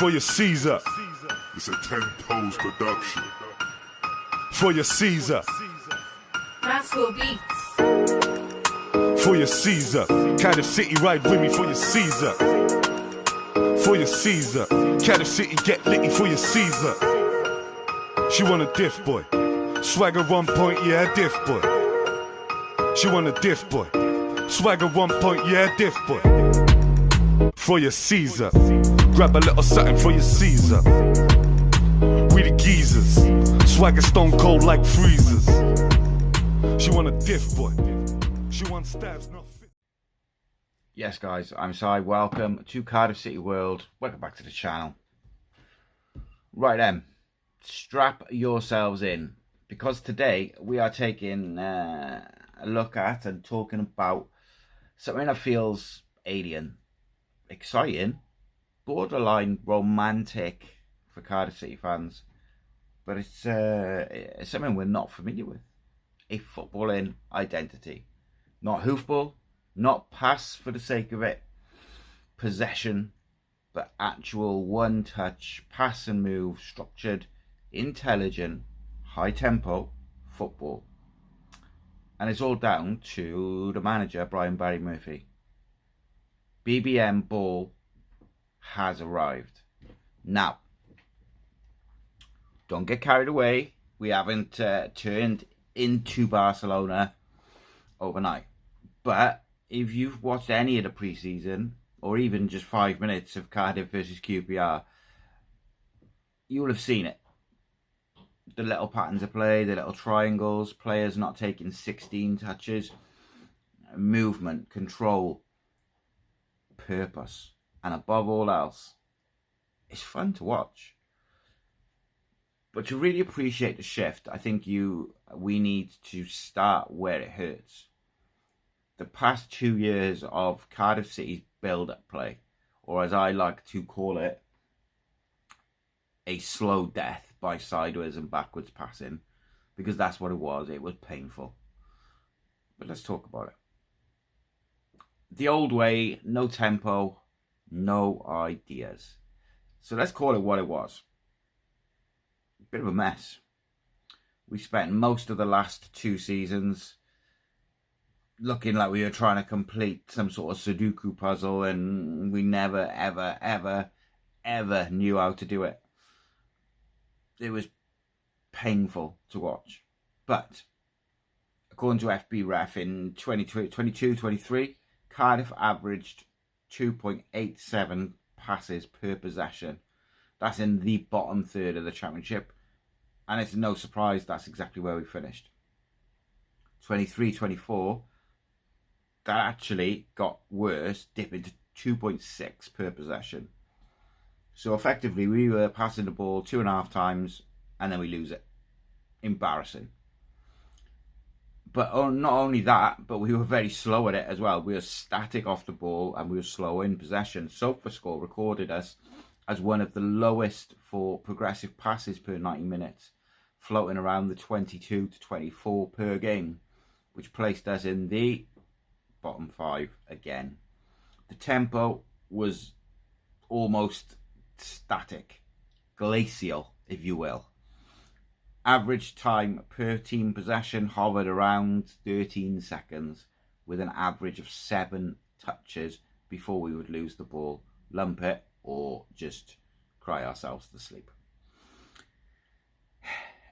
For your Caesar. It's a 10 pose production. For your Caesar. Rascal Beats. For your Caesar. Cardiff City, ride with me for your Caesar. For your Caesar. Cardiff City, get litty for your Caesar. She want a diff boy. Swagger 1 point, yeah, diff boy. She want a diff boy. Swagger 1 point, yeah, diff boy. For your Caesar. Grab a little something for your Caesar. We the geezers. Swagger stone cold like freezers. She want a diff boy. She want Starvz, not fit. Yes, guys, I'm Si. Welcome to Cardiff City World. Welcome back to the channel. Right then, strap yourselves in, because today we are taking a look at and talking about something that feels alien, exciting, borderline romantic for Cardiff City fans, but it's something we're not familiar with. A footballing identity. Not hoofball, not pass for the sake of it, possession, but actual one-touch, pass and move, structured, intelligent, high-tempo football. And it's all down to the manager, Barry Murphy. BBM ball has arrived. Now, don't get carried away. We haven't turned into Barcelona overnight. But if you've watched any of the pre-season, or even just 5 minutes of Cardiff versus QPR, you will have seen it. The little patterns of play, the little triangles, players not taking 16 touches, movement, control, purpose, and above all else, it's fun to watch. But to really appreciate the shift, I think we need to start where it hurts. The past 2 years of Cardiff City's build-up play, or as I like to call it, a slow death by sideways and backwards passing, because that's what it was. It was painful. But let's talk about it. The old way, no tempo, no ideas. So let's call it what it was. A bit of a mess. We spent most of the last 2 seasons looking like we were trying to complete some sort of Sudoku puzzle, and we never, ever, ever, ever knew how to do it. It was painful to watch. But according to FB Ref, in 22-23, Cardiff averaged 2.87 passes per possession. That's in the bottom third of the championship. And it's no surprise that's exactly where we finished. 23-24, that actually got worse, dipping to 2.6 per possession. So effectively, we were passing the ball 2.5 times and then we lose it. Embarrassing. But not only that, but we were very slow at it as well. We were static off the ball and we were slow in possession. SofaScore recorded us as one of the lowest for progressive passes per 90 minutes, floating around the 22 to 24 per game, which placed us in the bottom 5 again. The tempo was almost static, glacial, if you will. Average time per team possession hovered around 13 seconds, with an average of 7 touches before we would lose the ball, lump it, or just cry ourselves to sleep.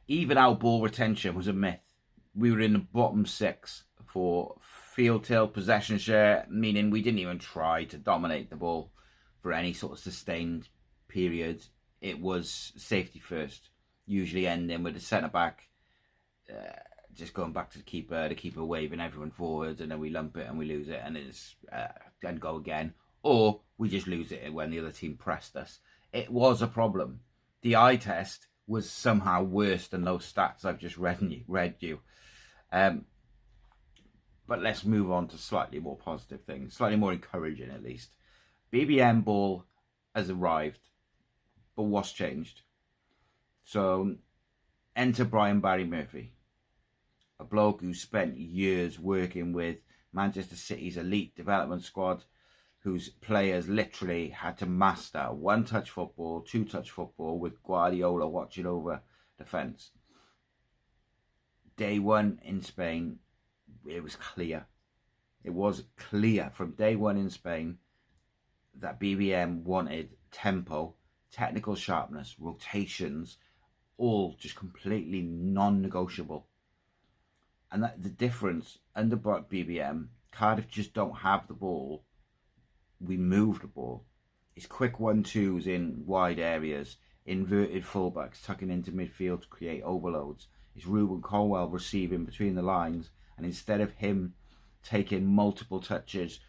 Even our ball retention was a myth. We were in the bottom 6 for field tilt possession share, meaning we didn't even try to dominate the ball for any sort of sustained period. It was safety first, usually ending with the centre-back just going back to the keeper waving everyone forwards, and then we lump it and we lose it, and it's and go again. Or we just lose it when the other team pressed us. It was a problem. The eye test was somehow worse than those stats I've just read you. But let's move on to slightly more positive things, slightly more encouraging at least. BBM ball has arrived, but what's changed? So enter Barry Murphy, a bloke who spent years working with Manchester City's elite development squad whose players literally had to master one-touch football, two-touch football with Guardiola watching over the fence. Day one in Spain, it was clear. It was clear from day one in Spain that BBM wanted tempo, technical sharpness, rotations, all just completely non-negotiable. And that the difference under BBM, Cardiff just don't have the ball. We move the ball. It's quick 1-2s in wide areas, inverted fullbacks tucking into midfield to create overloads. It's Ruben Colwell receiving between the lines, and instead of him taking multiple touches,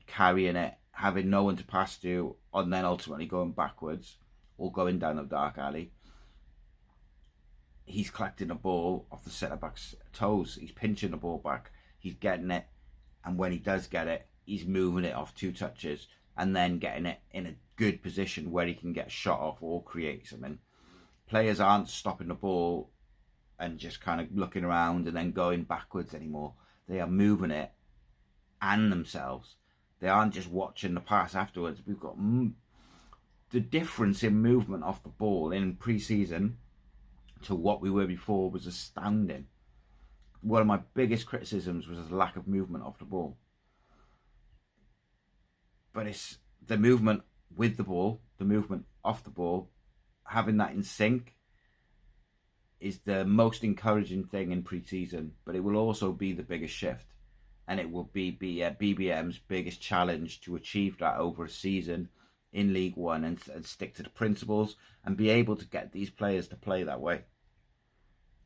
carrying it, having no one to pass to, and then ultimately going backwards or going down a dark alley, he's collecting the ball off the centre-back's toes. He's pinching the ball back. He's getting it. And when he does get it, he's moving it off 2 touches and then getting it in a good position where he can get shot off or create something. Players aren't stopping the ball and just kind of looking around and then going backwards anymore. They are moving it and themselves. They aren't just watching the pass afterwards. We've got the difference in movement off the ball in pre-season to what we were before was astounding. One of my biggest criticisms was the lack of movement off the ball. But it's the movement with the ball, the movement off the ball, having that in sync is the most encouraging thing in pre-season, but it will also be the biggest shift. And it will be BBM's biggest challenge to achieve that over a season in League One and stick to the principles and be able to get these players to play that way.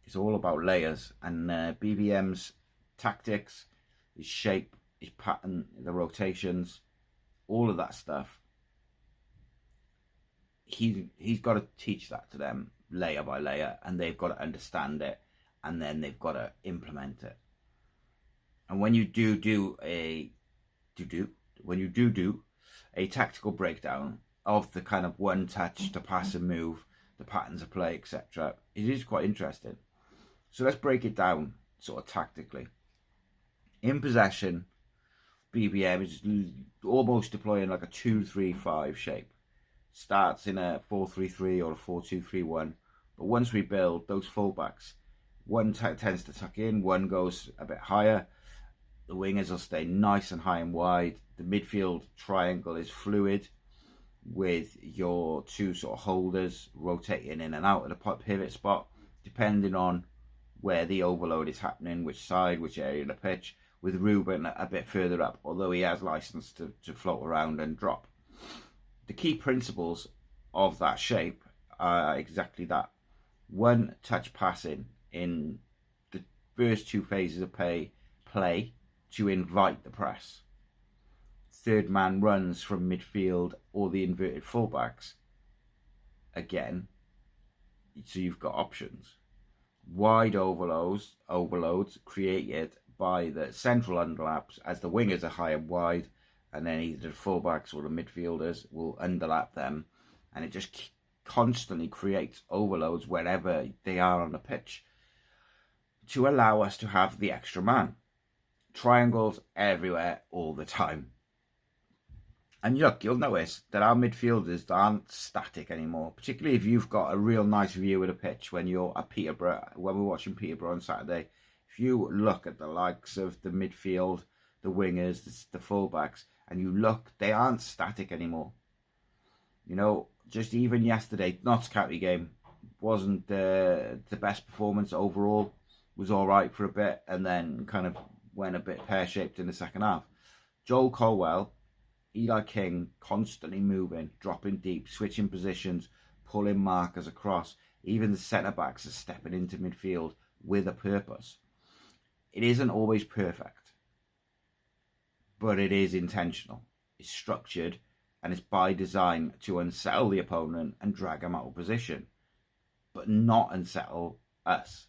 It's all about layers, and BBM's tactics, his shape, his pattern, the rotations, all of that stuff. He's got to teach that to them layer by layer, and they've got to understand it, and then they've got to implement it. And when you do a tactical breakdown of the kind of one touch to pass and move, the patterns of play, etc., it is quite interesting. So let's break it down sort of tactically. In possession, BBM is almost deploying like a 2-3-5 shape. Starts in a 4-3-3 or a 4-2-3-1. But once we build those fullbacks, one tends to tuck in, one goes a bit higher. The wingers will stay nice and high and wide. The midfield triangle is fluid with your 2 sort of holders rotating in and out of the pivot spot, depending on where the overload is happening, which side, which area of the pitch, with Ruben a bit further up, although he has license to float around and drop. The key principles of that shape are exactly that. One touch passing in the first 2 phases of play to invite the press. Third man runs from midfield or the inverted fullbacks. Again, so you've got options. Wide overloads created by the central underlaps as the wingers are high and wide, and then either the fullbacks or the midfielders will underlap them, and it just constantly creates overloads wherever they are on the pitch to allow us to have the extra man. Triangles everywhere all the time. And look, you'll notice that our midfielders aren't static anymore, particularly if you've got a real nice view of the pitch when you're at Peterborough, when we're watching Peterborough on Saturday. If you look at the likes of the midfield, the wingers, the fullbacks, and you look, they aren't static anymore. You know, just even yesterday, Notts County game wasn't the best performance overall, was all right for a bit, and then kind of went a bit pear-shaped in the second half. Joel Colwell, Eli King constantly moving, dropping deep, switching positions, pulling markers across. Even the centre-backs are stepping into midfield with a purpose. It isn't always perfect, but it is intentional. It's structured, and it's by design to unsettle the opponent and drag them out of position, but not unsettle us.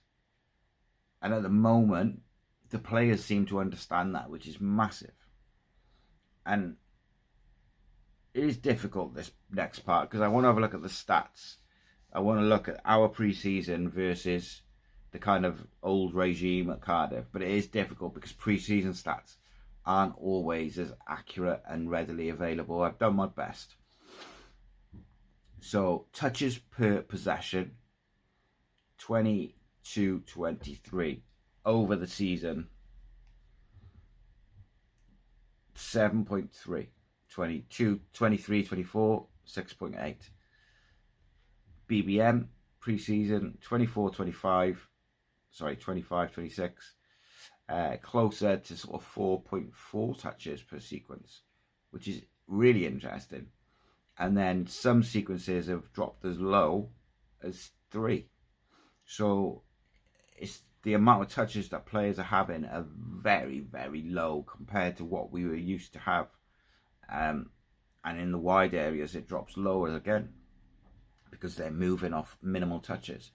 And at the moment, the players seem to understand that, which is massive. And it is difficult, this next part, because I want to have a look at the stats. I want to look at our pre-season versus the kind of old regime at Cardiff. But it is difficult because pre-season stats aren't always as accurate and readily available. I've done my best. So touches per possession, 22-23 over the season, 7.3, 22, 23, 24, 6.8. BBM pre-season 25, 26, closer to sort of 4.4 touches per sequence, which is really interesting. And then some sequences have dropped as low as 3. So it's the amount of touches that players are having are very, very low compared to what we were used to have. And in the wide areas, it drops lower again because they're moving off minimal touches.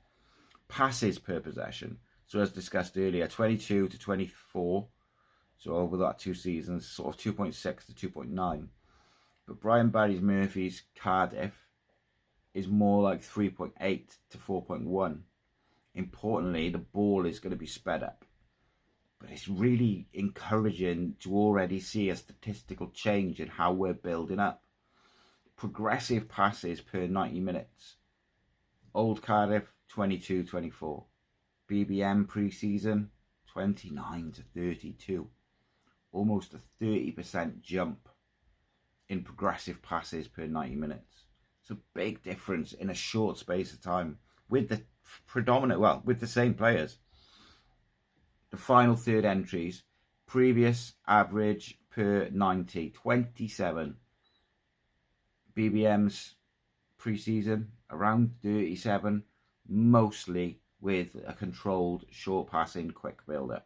Passes per possession. So as discussed earlier, 22 to 24. So over that 2 seasons, sort of 2.6 to 2.9. But Brian Barry Murphy's Cardiff is more like 3.8 to 4.1. Importantly, the ball is going to be sped up. But it's really encouraging to already see a statistical change in how we're building up. Progressive passes per 90 minutes. Old Cardiff, 22-24. BBM pre-season, 29 to 32. Almost a 30% jump in progressive passes per 90 minutes. It's a big difference in a short space of time with the with the same players. The final third entries, previous average per 90, 27. BBM's pre-season, around 37, mostly with a controlled short passing quick builder.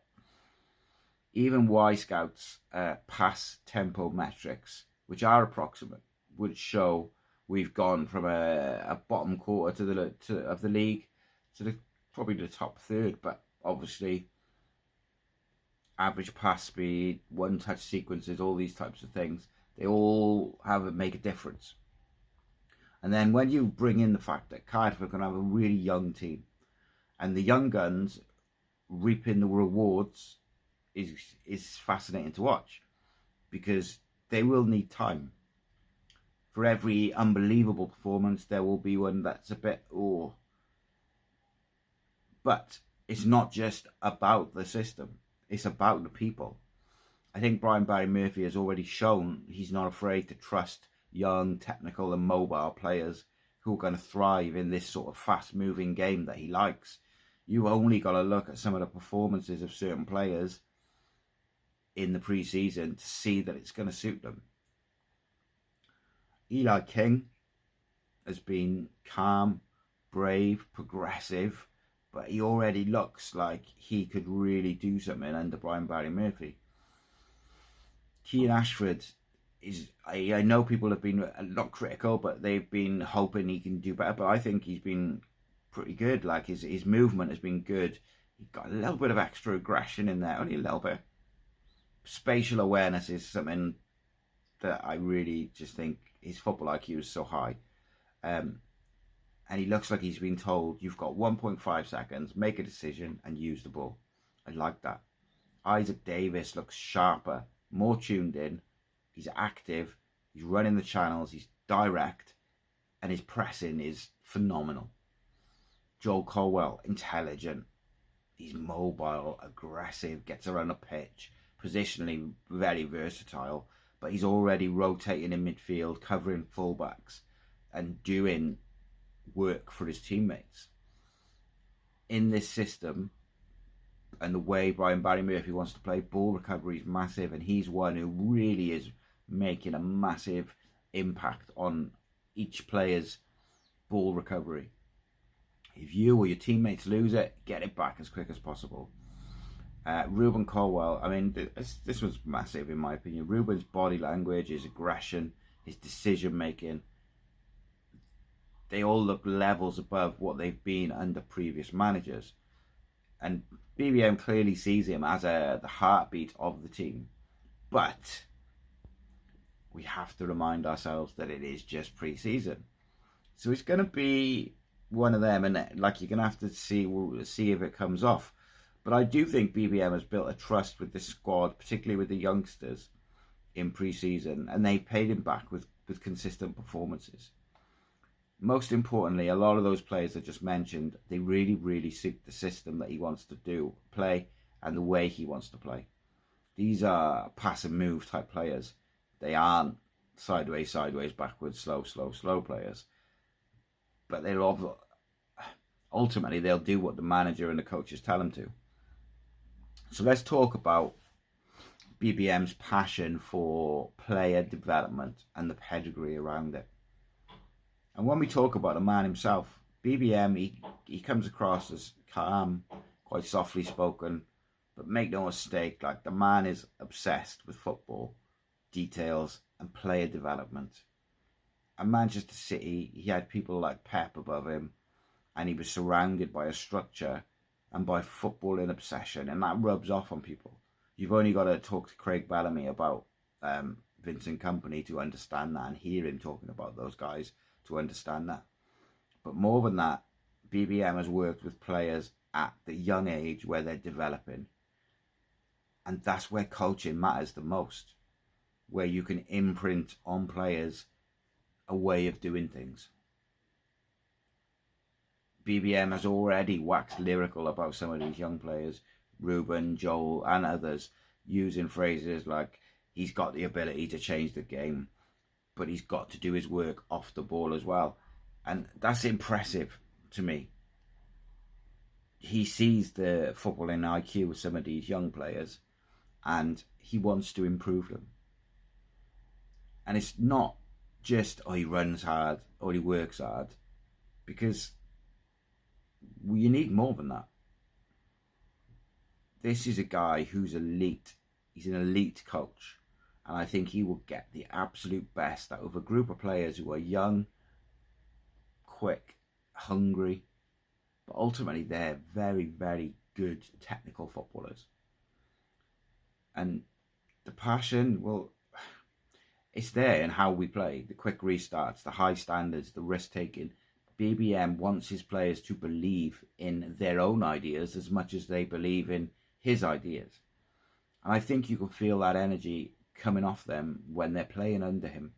Even Y-Scouts pass tempo metrics, which are approximate, would show we've gone from a bottom quarter of the league to probably the top third, but obviously average pass speed, one-touch sequences, all these types of things, they all make a difference. And then when you bring in the fact that Cardiff are going to have a really young team, and the young guns reaping the rewards is fascinating to watch, because they will need time. For every unbelievable performance, there will be one that's a bit, oh. But it's not just about the system. It's about the people. I think Brian Barry Murphy has already shown he's not afraid to trust young, technical and mobile players who are going to thrive in this sort of fast-moving game that he likes. You've only got to look at some of the performances of certain players in the pre-season to see that it's going to suit them. Eli King has been calm, brave, progressive, but he already looks like he could really do something under Brian Barry Murphy. Keane Ashford is, I know people have been a lot critical, but they've been hoping he can do better, but I think he's been pretty good. Like his movement has been good. He's got a little bit of extra aggression in there, only a little bit. Spatial awareness is something that I really just think his football IQ is so high. And he looks like he's been told, you've got 1.5 seconds, make a decision and use the ball. I like that. Isaac Davis looks sharper, more tuned in. He's active, he's running the channels, he's direct, and his pressing is phenomenal. Joel Colwell, intelligent. He's mobile, aggressive, gets around the pitch, positionally very versatile, but he's already rotating in midfield, covering fullbacks, and doing work for his teammates. In this system, and the way Brian Barry Murphy wants to play, ball recovery is massive, and he's one who really is making a massive impact on each player's ball recovery. If you or your teammates lose it, get it back as quick as possible. Ruben Colwell, I mean, this was massive in my opinion. Ruben's body language, his aggression, his decision making, they all look levels above what they've been under previous managers. And BBM clearly sees him as the heartbeat of the team. But we have to remind ourselves that it is just pre-season. So it's going to be one of them, and like you're going to have to see if it comes off. But I do think BBM has built a trust with this squad, particularly with the youngsters in pre-season, and they've paid him back with consistent performances. Most importantly, a lot of those players I just mentioned, they really, really suit the system that he wants to play, and the way he wants to play. These are pass and move type players. They aren't sideways, backwards, slow players. But ultimately, they'll do what the manager and the coaches tell them to. So let's talk about BBM's passion for player development and the pedigree around it. And when we talk about the man himself, BBM, he comes across as calm, quite softly spoken, but make no mistake, like, the man is obsessed with football, details, and player development. At Manchester City, he had people like Pep above him, and he was surrounded by a structure and by footballing obsession, and that rubs off on people. You've only got to talk to Craig Bellamy about Vincent Kompany to understand that, and hear him talking about those guys to understand that. But more than that, BBM has worked with players at the young age where they're developing. And that's where coaching matters the most, where you can imprint on players a way of doing things. BBM has already waxed lyrical about some of these young players, Ruben, Joel, and others, using phrases like, he's got the ability to change the game, but he's got to do his work off the ball as well. And that's impressive to me. He sees the footballing IQ of some of these young players, and he wants to improve them. And it's not just, he runs hard or he works hard, because you need more than that. This is a guy who's elite. He's an elite coach. And I think he will get the absolute best out of a group of players who are young, quick, hungry, but ultimately they're very, very good technical footballers. And the passion, well, it's there in how we play. The quick restarts, the high standards, the risk-taking. BBM wants his players to believe in their own ideas as much as they believe in his ideas. And I think you can feel that energy coming off them when they're playing under him.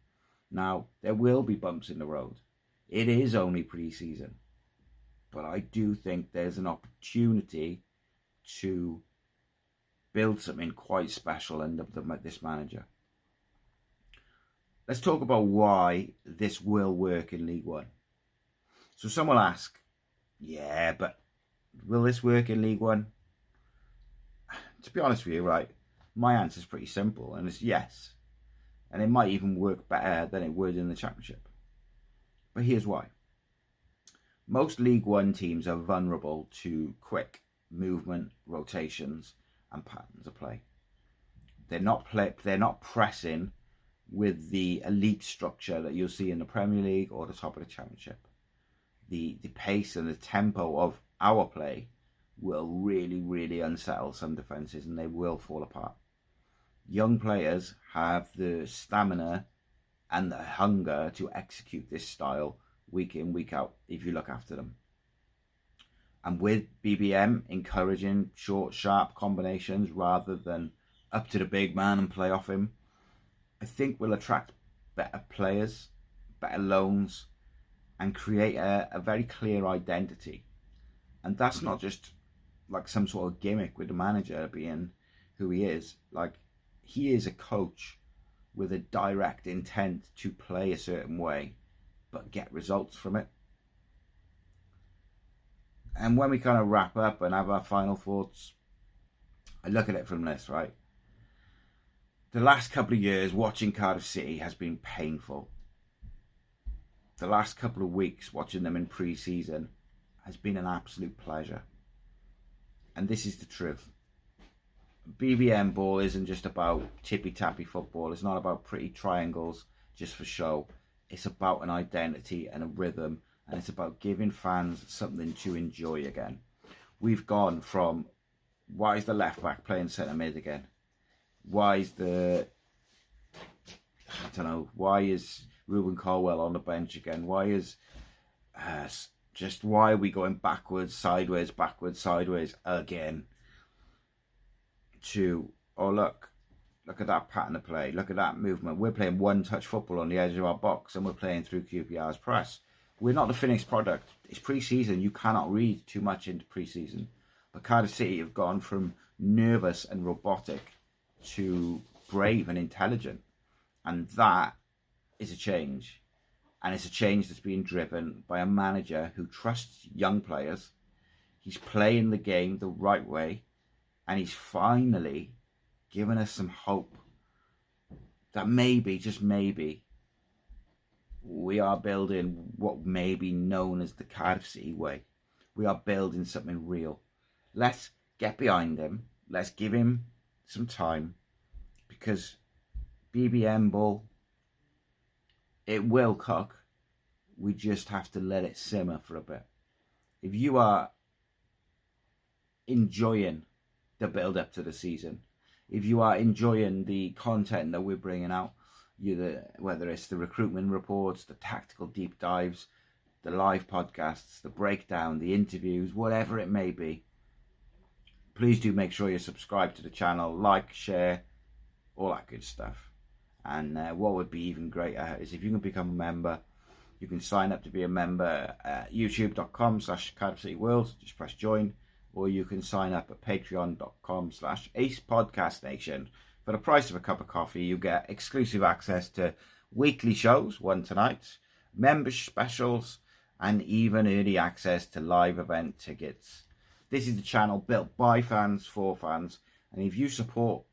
Now, there will be bumps in the road. It is only pre-season. But I do think there's an opportunity to build something quite special under this manager. Let's talk about why this will work in League One. So some will ask, yeah, but will this work in League One? To be honest with you, right, my answer is pretty simple, and it's yes. And it might even work better than it would in the Championship. But here's why. Most League One teams are vulnerable to quick movement, rotations, and patterns of play. They're not pressing with the elite structure that you'll see in the Premier League or the top of the Championship. The pace and the tempo of our play will really, really unsettle some defences, and they will fall apart. Young players have the stamina and the hunger to execute this style week in, week out, if you look after them. And with BBM encouraging short, sharp combinations rather than up to the big man and play off him, I think we'll attract better players, better loans, and create a very clear identity. And that's not just like some sort of gimmick with the manager being who he is. Like, he is a coach with a direct intent to play a certain way, but get results from it. And when we kind of wrap up and have our final thoughts, I look at it from this, right? The last couple of years watching Cardiff City has been painful. The last couple of weeks watching them in pre-season has been an absolute pleasure. And this is the truth. BBM ball isn't just about tippy-tappy football. It's not about pretty triangles just for show. It's about an identity and a rhythm, and it's about giving fans something to enjoy again. We've gone from, why is the left back playing centre mid again? Why is why is Ruben Colwell on the bench again? Why are we going backwards, sideways again? to, oh look at that pattern of play, look at that movement. We're playing one-touch football on the edge of our box, and we're playing through QPR's press. We're not the finished product. It's pre-season. You cannot read too much into pre-season. But Cardiff City have gone from nervous and robotic to brave and intelligent. And that is a change. And it's a change that's being driven by a manager who trusts young players. He's playing the game the right way. And he's finally given us some hope that maybe, just maybe, we are building what may be known as the Cardiff City way. We are building something real. Let's get behind him. Let's give him some time, because BBM ball, it will cook. We just have to let it simmer for a bit. If you are enjoying the build up to the season, if you are enjoying the content that we're bringing out, whether it's the recruitment reports, the tactical deep dives, the live podcasts, the breakdown, the interviews, whatever it may be, please do make sure you subscribe to the channel, like, share, all that good stuff. And what would be even greater is if you can become a member. You can sign up to be a member at youtube.com/Cardiff City World. Just press join. Or you can sign up at patreon.com/acepodcastnation. For the price of a cup of coffee, you get exclusive access to weekly shows, one tonight, member specials, and even early access to live event tickets. This is the channel built by fans for fans, and if your support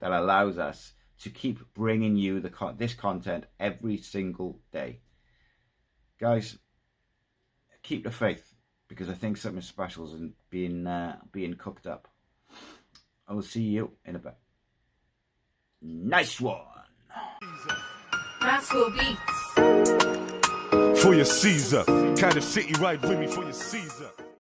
that allows us to keep bringing you this content every single day. Guys, keep the faith, because I think something special is being cooked up. I will see you in a bit. Nice one. Rascal Beats. For your Caesar. Cardiff City ride with me for your Caesar.